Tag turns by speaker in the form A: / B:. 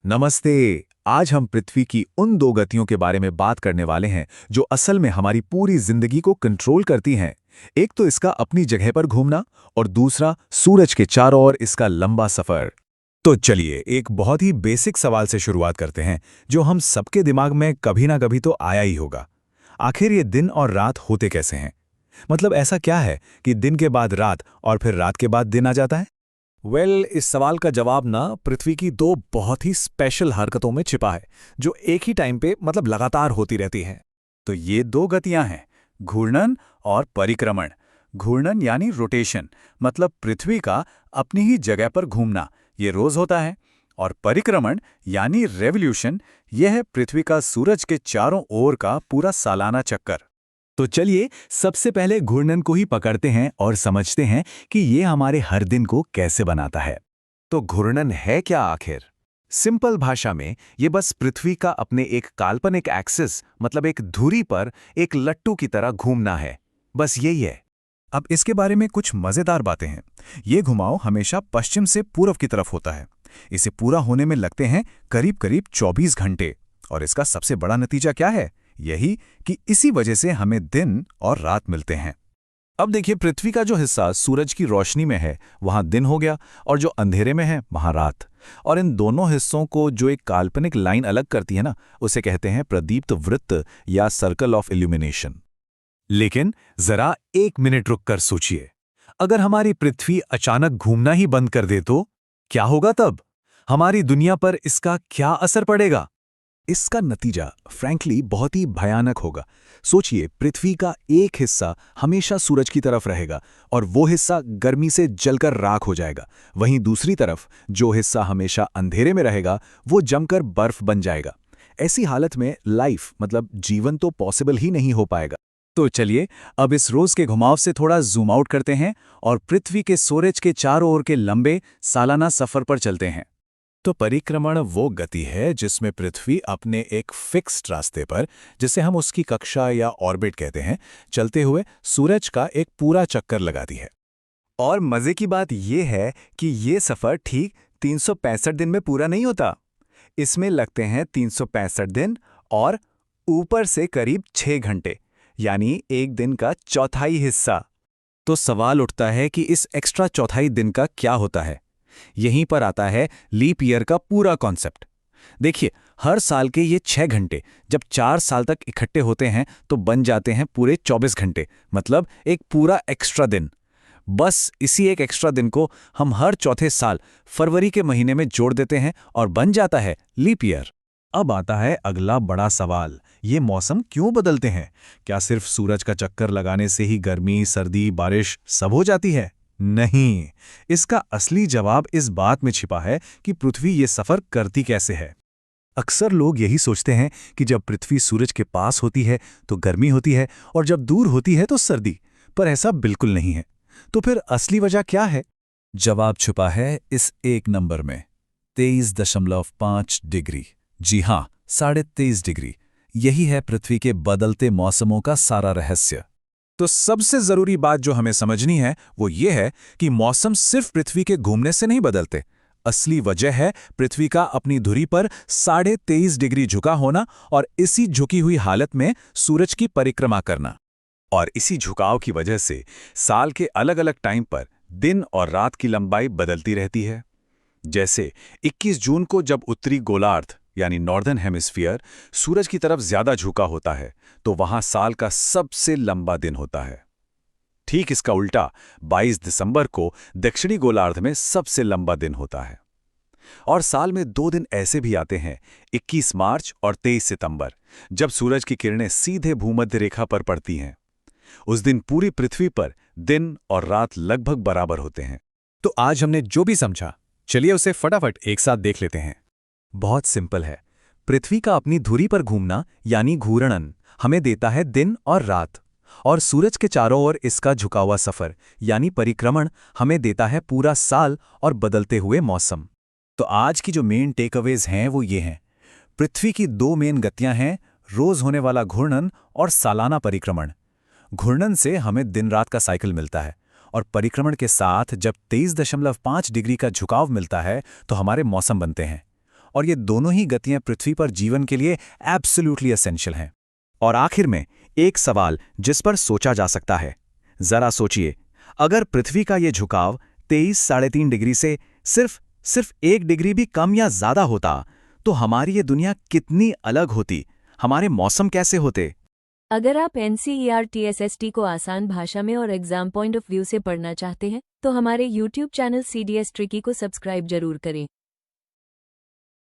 A: नमस्ते। आज हम पृथ्वी की उन दो गतियों के बारे में बात करने वाले हैं जो असल में हमारी पूरी जिंदगी को कंट्रोल करती हैं। एक तो इसका अपनी जगह पर घूमना और दूसरा सूरज के चारों ओर इसका लंबा सफर। तो चलिए एक बहुत ही बेसिक सवाल से शुरुआत करते हैं जो हम सबके दिमाग में कभी ना कभी तो आया ही होगा। आखिर ये दिन और रात होते कैसे हैं? मतलब ऐसा क्या है कि दिन के बाद रात और फिर रात के बाद दिन आ जाता है?
B: इस सवाल का जवाब ना पृथ्वी की दो बहुत ही स्पेशल हरकतों में छिपा है जो एक ही टाइम पे मतलब लगातार होती रहती हैं।
A: तो ये दो गतियां हैं, घूर्णन और परिक्रमण। घूर्णन यानी रोटेशन, मतलब पृथ्वी का अपनी ही जगह पर घूमना, ये रोज होता है। और परिक्रमण यानी रेवोल्यूशन, यह है पृथ्वी का सूरज के चारों ओर का पूरा सालाना चक्कर। तो चलिए सबसे पहले घूर्णन को ही पकड़ते हैं और समझते हैं कि ये हमारे हर दिन को कैसे बनाता है। तो घूर्णन है क्या आखिर? सिंपल भाषा में ये बस पृथ्वी का अपने एक काल्पनिक एक्सिस, मतलब एक धुरी पर एक लट्टू की तरह घूमना है। बस यही है। अब इसके बारे में कुछ मजेदार बातें हैं। ये घुमाव हमेशा पश्चिम से पूर्व की तरफ होता है। इसे पूरा होने में लगते हैं करीब करीब 24 घंटे। और इसका सबसे बड़ा नतीजा क्या है? यही कि इसी वजह से हमें दिन और रात मिलते हैं। अब देखिए, पृथ्वी का जो हिस्सा सूरज की रोशनी में है वहां दिन हो गया, और जो अंधेरे में है वहां रात। और इन दोनों हिस्सों को जो एक काल्पनिक लाइन अलग करती है ना, उसे कहते हैं प्रदीप्त वृत्त या सर्कल ऑफ इल्यूमिनेशन। लेकिन जरा एक मिनट रुककर सोचिए, अगर हमारी पृथ्वी अचानक घूमना ही बंद कर दे तो क्या होगा तब? हमारी दुनिया पर इसका क्या असर पड़ेगा? इसका नतीजा फ्रैंकली बहुत ही भयानक होगा। सोचिए, पृथ्वी का एक हिस्सा हमेशा सूरज की तरफ रहेगा और वो हिस्सा गर्मी से जलकर राख हो जाएगा। वहीं दूसरी तरफ जो हिस्सा हमेशा अंधेरे में रहेगा वो जमकर बर्फ बन जाएगा। ऐसी हालत में लाइफ, मतलब जीवन तो पॉसिबल ही नहीं हो पाएगा। तो चलिए अब इस रोज के घुमाव से थोड़ा जूम आउट करते हैं और पृथ्वी के सूरज के चारों ओर के लंबे सालाना सफर पर चलते हैं। तो परिक्रमण वो गति है जिसमें पृथ्वी अपने एक फिक्स्ड रास्ते पर, जिसे हम उसकी कक्षा या ऑर्बिट कहते हैं, चलते हुए सूरज का एक पूरा चक्कर लगाती है। और मजे की बात यह है कि ये सफर ठीक 365 दिन में पूरा नहीं होता। इसमें लगते हैं 365 दिन और ऊपर से करीब 6 घंटे, यानी एक दिन का चौथाई हिस्सा। तो सवाल उठता है कि इस एक्स्ट्रा चौथाई दिन का क्या होता है? यहीं पर आता है लीप ईयर का पूरा कॉन्सेप्ट। देखिए, हर साल के ये 6 घंटे जब 4 साल तक इकट्ठे होते हैं तो बन जाते हैं पूरे 24 घंटे, मतलब एक पूरा एक्स्ट्रा दिन। बस इसी एक एक्स्ट्रा दिन को हम हर चौथे साल फरवरी के महीने में जोड़ देते हैं और बन जाता है लीप ईयर। अब आता है अगला बड़ा सवाल, ये मौसम क्यों बदलते हैं? क्या सिर्फ सूरज का चक्कर लगाने से ही गर्मी, सर्दी, बारिश सब हो जाती है? नहीं, इसका असली जवाब इस बात में छिपा है कि पृथ्वी ये सफर करती कैसे है। अक्सर लोग यही सोचते हैं कि जब पृथ्वी सूरज के पास होती है तो गर्मी होती है और जब दूर होती है तो सर्दी, पर ऐसा बिल्कुल नहीं है। तो फिर असली वजह क्या है? जवाब छुपा है इस एक नंबर में, 23.5 डिग्री। जी हाँ, 23.5 डिग्री। यही है पृथ्वी के बदलते मौसमों का सारा रहस्य। तो सबसे जरूरी बात जो हमें समझनी है वो ये है कि मौसम सिर्फ पृथ्वी के घूमने से नहीं बदलते। असली वजह है पृथ्वी का अपनी धुरी पर 23.5 डिग्री झुका होना और इसी झुकी हुई हालत में सूरज की परिक्रमा करना। और इसी झुकाव की वजह से साल के अलग अलग टाइम पर दिन और रात की लंबाई बदलती रहती है। जैसे 21 जून को जब उत्तरी गोलार्ध यानी नॉर्दर्न हेमिस्फीयर सूरज की तरफ ज्यादा झुका होता है तो वहां साल का सबसे लंबा दिन होता है। ठीक इसका उल्टा 22 दिसंबर को दक्षिणी गोलार्ध में सबसे लंबा दिन होता है। और साल में 2 दिन ऐसे भी आते हैं, 21 मार्च और 23 सितंबर, जब सूरज की किरणें सीधे भूमध्य रेखा पर पड़ती हैं। उस दिन पूरी पृथ्वी पर दिन और रात लगभग बराबर होते हैं।
B: तो आज हमने जो भी समझा, चलिए उसे फटाफट एक साथ देख लेते हैं।
A: बहुत सिंपल है। पृथ्वी का अपनी धुरी पर घूमना यानी घूर्णन हमें देता है दिन और रात, और सूरज के चारों ओर इसका झुका हुआ सफर यानी परिक्रमण हमें देता है पूरा साल और बदलते हुए मौसम। तो आज की जो मेन टेकअवेज हैं वो ये हैं। पृथ्वी की 2 मेन गतियां हैं, रोज होने वाला घूर्णन और सालाना परिक्रमण। घूर्णन से हमें दिन रात का साइकिल मिलता है, और परिक्रमण के साथ जब 23.5 डिग्री का झुकाव मिलता है तो हमारे मौसम बनते हैं।
B: और ये दोनों ही गतियां पृथ्वी पर जीवन के लिए एब्सोल्युटली एसेंशियल हैं। और आखिर में एक सवाल जिस पर सोचा जा सकता है। जरा सोचिए, अगर पृथ्वी का ये झुकाव 23-3.5 डिग्री से सिर्फ 1 डिग्री भी कम या ज्यादा होता, तो हमारी ये दुनिया कितनी अलग होती, हमारे मौसम कैसे होते।
C: अगर आप NCERT SST को आसान भाषा में और एग्जाम पॉइंट ऑफ व्यू से पढ़ना चाहते हैं तो हमारे YouTube चैनल CDS ट्रिकी को सब्सक्राइब जरूर करें।